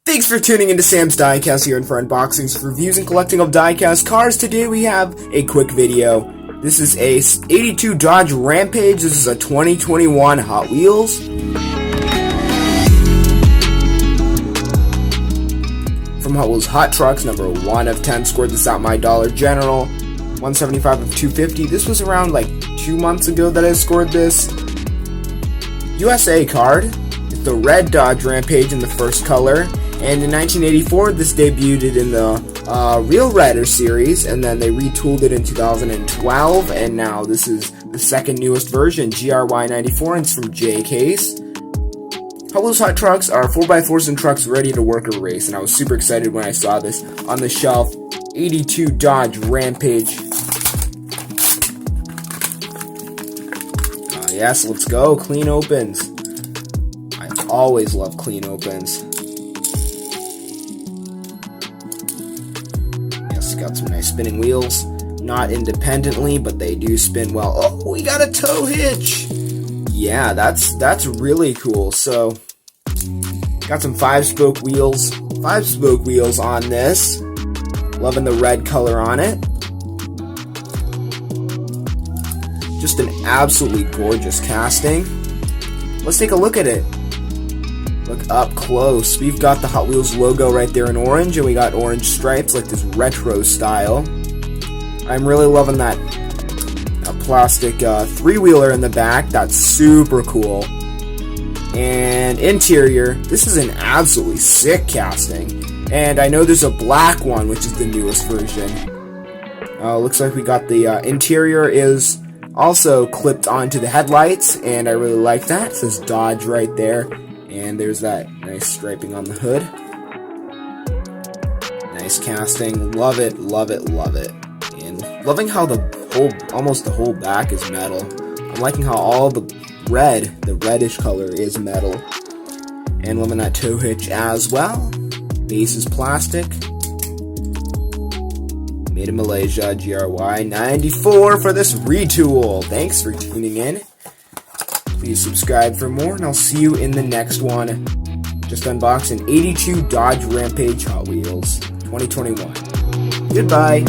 Thanks for tuning into Sam's Diecast here for unboxings, reviews, and collecting of diecast cars. Today we have a quick video. This is a 82 Dodge Rampage. This is a 2021 Hot Wheels. From Hot Wheels Hot Trucks, number 1 of 10. Scored this out my Dollar General. 175 of 250. This was around like 2 months ago that I scored this. USA card. It's the red Dodge Rampage in the first color. And in 1984, this debuted in the Real Redder series, and then they retooled it in 2012, and now this is the second newest version, GRY94, and it's from Diecasts. Hot Wheels Hot Trucks are 4x4s and trucks ready to work a race, and I was super excited when I saw this on the shelf. 82 Dodge Rampage. Yes, let's go. Clean opens. I always love clean opens. Got some nice spinning wheels, not independently, but they do spin well. Oh, we got a tow hitch. Yeah, that's really cool. So, got some 5-spoke wheels. 5-spoke wheels on this. Loving the red color on it. Just an absolutely gorgeous casting. Let's take a look at it. Look up close. We've got the Hot Wheels logo right there in orange, and we got orange stripes like this retro style. I'm really loving that plastic 3-wheeler in the back. That's super cool. And interior, this is an absolutely sick casting. And I know there's a black one, which is the newest version. Looks like we got the interior is also clipped onto the headlights, and I really like that. It says Dodge right there. And there's that nice striping on the hood. Nice casting. Love it, love it, love it. And loving how almost the whole back is metal. I'm liking how all the reddish color is metal. And loving that tow hitch as well. Base is plastic. Made in Malaysia, GRY94 for this retool. Thanks for tuning in. Please subscribe for more, and I'll see you in the next one. Just unboxing 82 Dodge Rampage Hot Wheels 2021. Goodbye.